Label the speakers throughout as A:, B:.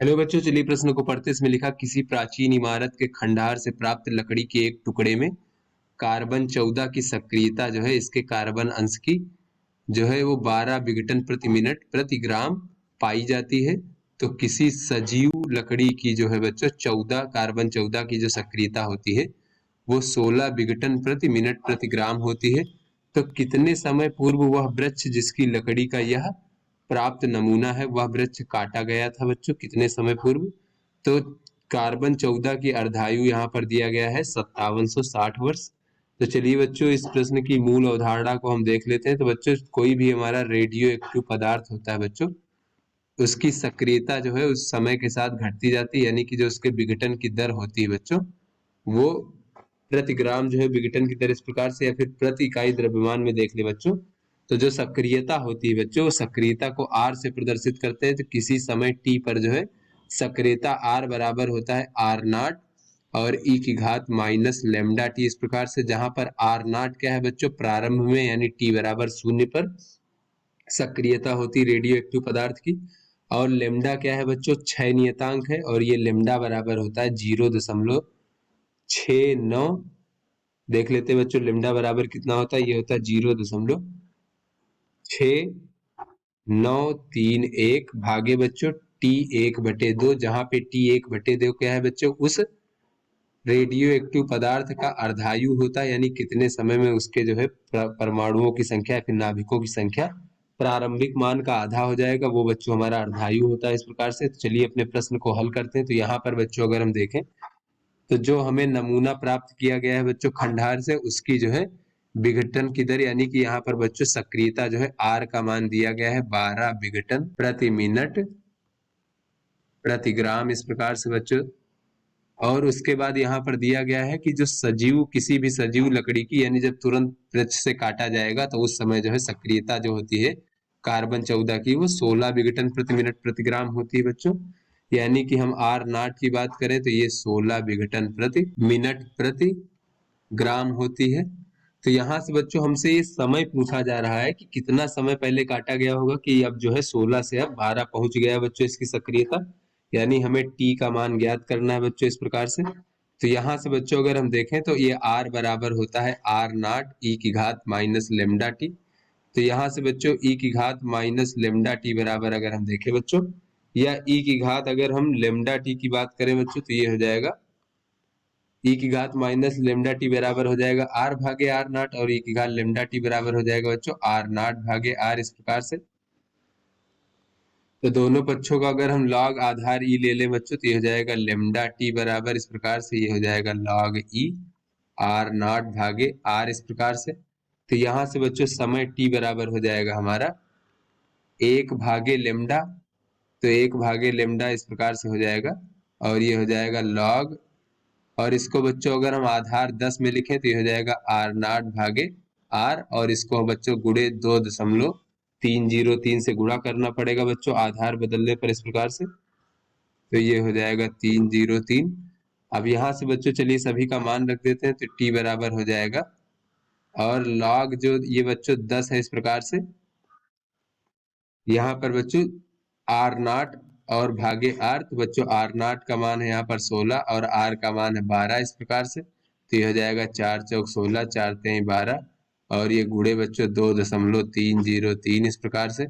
A: Hello बच्चों, चलिए प्रश्न को पढ़ते। इसमें लिखा किसी प्राचीन इमारत के खंडहर से प्राप्त लकड़ी के एक टुकड़े में कार्बन 14 की सक्रियता जो है इसके कार्बन अंश की जो है वो 12 विघटन प्रति मिनट प्रति ग्राम पाई जाती है। तो किसी सजीव लकड़ी की जो है बच्चों 14 कार्बन 14 की जो सक्रियता होती है वो 16 विघटन प्रति मिनट प्रति ग्राम होती है। तो कितने समय पूर्व वह वृक्ष जिसकी लकड़ी का यह प्राप्त नमूना है वह वृक्ष काटा गया था बच्चों, कितने समय पूर्व? तो कार्बन 14 की अर्धायु यहाँ पर दिया गया है 5760 वर्ष। तो चलिए बच्चों इस प्रश्न की मूल अवधारणा को हम देख लेते हैं। तो बच्चों कोई भी हमारा रेडियो एक्टिव पदार्थ होता है बच्चों, उसकी सक्रियता जो है उस समय के साथ घटती जाती है, यानी कि जो उसके विघटन की दर होती है बच्चों वो प्रति ग्राम जो है विघटन की दर इस प्रकार से, या फिर प्रति इकाई द्रव्यमान में देख ले बच्चों तो जो सक्रियता होती है बच्चों सक्रियता को आर से प्रदर्शित करते हैं। तो किसी समय टी पर जो है सक्रियता आर बराबर होता है आर नॉट और ई की घात माइनस लेमडा टी, इस प्रकार से, जहां पर आर नॉट क्या है बच्चों प्रारंभ में यानी टी बराबर 0 पर सक्रियता होती रेडियो एक्टिव पदार्थ की, और लेमडा क्या है बच्चों क्षय नियतांक है, और ये लेमडा बराबर होता है 0.69। देख लेते हैं बच्चों लेमडा बराबर कितना होता है, ये होता है 0.6931 भागे बच्चों टी 1/2, जहां पे टी 1/2 क्या है बच्चों उस रेडियो एक्टिव पदार्थ का अर्धायु होता है, यानी कितने समय में उसके जो है परमाणुओं की संख्या या फिर नाभिकों की संख्या प्रारंभिक मान का आधा हो जाएगा, वो बच्चों हमारा अर्धायु होता है इस प्रकार से। तो चलिए अपने प्रश्न को हल करते हैं। तो यहाँ पर बच्चों अगर हम देखें तो जो हमें नमूना प्राप्त किया गया है बच्चों खंडहर से उसकी जो है विघटन की दर, यानी कि यहाँ पर बच्चों सक्रियता जो है आर का मान दिया गया है 12 विघटन प्रति मिनट प्रति ग्राम, इस प्रकार से बच्चों। और उसके बाद यहाँ पर दिया गया है कि जो सजीव किसी भी सजीव लकड़ी की यानी जब तुरंत वृक्ष से काटा जाएगा तो उस समय जो है सक्रियता जो होती है कार्बन 14 की वो 16 विघटन प्रति मिनट प्रति ग्राम होती है बच्चों। यानी कि हम आर नॉट की बात करें तो ये 16 विघटन प्रति मिनट प्रति ग्राम होती है। तो यहाँ से बच्चों हमसे ये समय पूछा जा रहा है कि कितना समय पहले काटा गया होगा, कि अब जो है 16 से अब 12 पहुंच गया है बच्चों इसकी सक्रियता, यानी हमें टी का मान ज्ञात करना है बच्चों इस प्रकार से। तो यहाँ से बच्चों अगर हम देखें तो ये आर बराबर होता है आर नॉट ई की घात माइनस लेमडा टी। तो यहाँ से बच्चों ई की घात माइनस लेमडा टी बराबर अगर हम देखें बच्चों, या ई की घात अगर हम लेमडा टी की बात करें बच्चों तो ये हो जाएगा ई की घात माइनस लेमडा टी बराबर हो जाएगा आर भागे आर नॉट, और ई की घात लेमडा टी बराबर हो जाएगा बच्चों आर नॉट भागे आर, इस प्रकार से। तो दोनों पक्षों का अगर हम लॉग आधार ई ले लें बच्चों तो ये हो जाएगा लेमडा टी बराबर इस प्रकार से ये हो जाएगा लॉग ई आर नॉट भागे आर, इस प्रकार से। तो यहाँ से बच्चों समय टी बराबर हो जाएगा हमारा 1/लेमडा, तो 1/लेमडा इस प्रकार से हो जाएगा, और ये हो जाएगा लॉग, और इसको बच्चों अगर हम आधार 10 में लिखें तो ये हो जाएगा आर नॉट भागे आर, और इसको बच्चों गुणे 2.303 से गुणा करना पड़ेगा बच्चों आधार बदलने पर इस प्रकार से। तो ये हो जाएगा 303। अब यहाँ से बच्चों चलिए सभी का मान रख देते हैं तो टी बराबर हो जाएगा, और लॉग जो ये बच्चों 10 है इस प्रकार से, यहाँ पर बच्चों आर नॉट और भागे आर, तो बच्चों आर नॉट का मान है यहाँ पर 16 और आर का मान है 12 इस प्रकार से। तो ये हो जाएगा 4 चौक 16 4 तेई 12, और ये गुणे बच्चों 2.303 इस प्रकार से,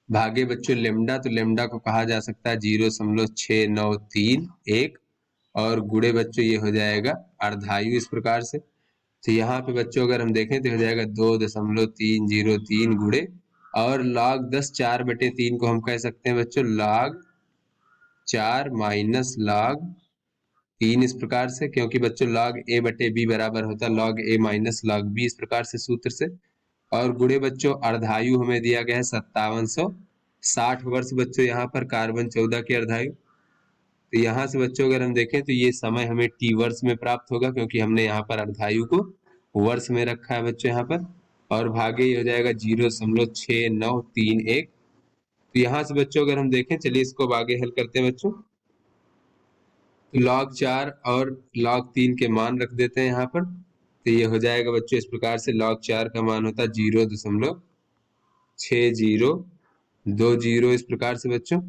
A: भागे बच्चों लेमडा, तो लेमडा को कहा जा सकता है 0.6931, और गुणे बच्चों ये हो जाएगा अर्धायु इस प्रकार से। तो यहाँ पे बच्चों अगर हम देखें तो हो जाएगा 2.303 गुणे, और लॉग 10 4/3 को हम कह सकते हैं बच्चों लॉग 4 माइनस लॉग 3 इस प्रकार से, क्योंकि बच्चों लॉग a/b बराबर होता है log a minus log b, इस प्रकार से सूत्र से। और गुणे बच्चों अर्धायु हमें दिया गया है 5760 वर्ष बच्चों, यहाँ पर कार्बन 14 की अर्धायु। तो यहाँ से बच्चों अगर हम देखें तो ये समय हमें टी वर्ष में प्राप्त होगा, क्योंकि हमने यहाँ पर अर्धायु को वर्ष में रखा है बच्चों यहाँ पर, और भागे ये हो जाएगा 0.6931। तो यहाँ से बच्चों अगर हम देखें, चलिए इसको अब आगे हल करते हैं बच्चों। तो log 4 और log 3 के मान रख देते हैं यहाँ पर, तो ये हो जाएगा बच्चों इस प्रकार से, log 4 का मान होता है 0.6020 इस प्रकार से बच्चों,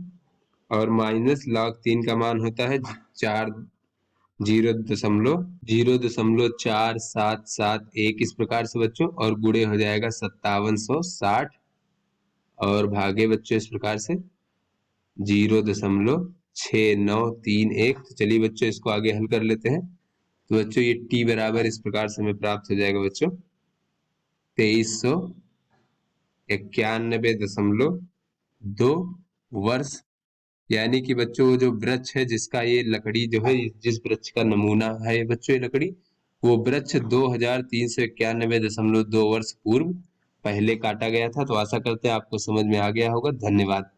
A: और माइनस log 3 का मान होता है 0.47771 इस प्रकार से बच्चों, और गुणे हो जाएगा 5760, और भागे बच्चों इस प्रकार से 0.6931। तो चलिए बच्चों इसको आगे हल कर लेते हैं। तो बच्चों ये t बराबर इस प्रकार से हमें प्राप्त हो जाएगा बच्चों 2391.2 वर्ष। यानी कि बच्चों वो जो वृक्ष है जिसका ये लकड़ी जो है, जिस वृक्ष का नमूना है ये बच्चों ये लकड़ी, वो वृक्ष 2391.2 वर्ष पूर्व पहले काटा गया था। तो आशा करते हैं आपको समझ में आ गया होगा। धन्यवाद।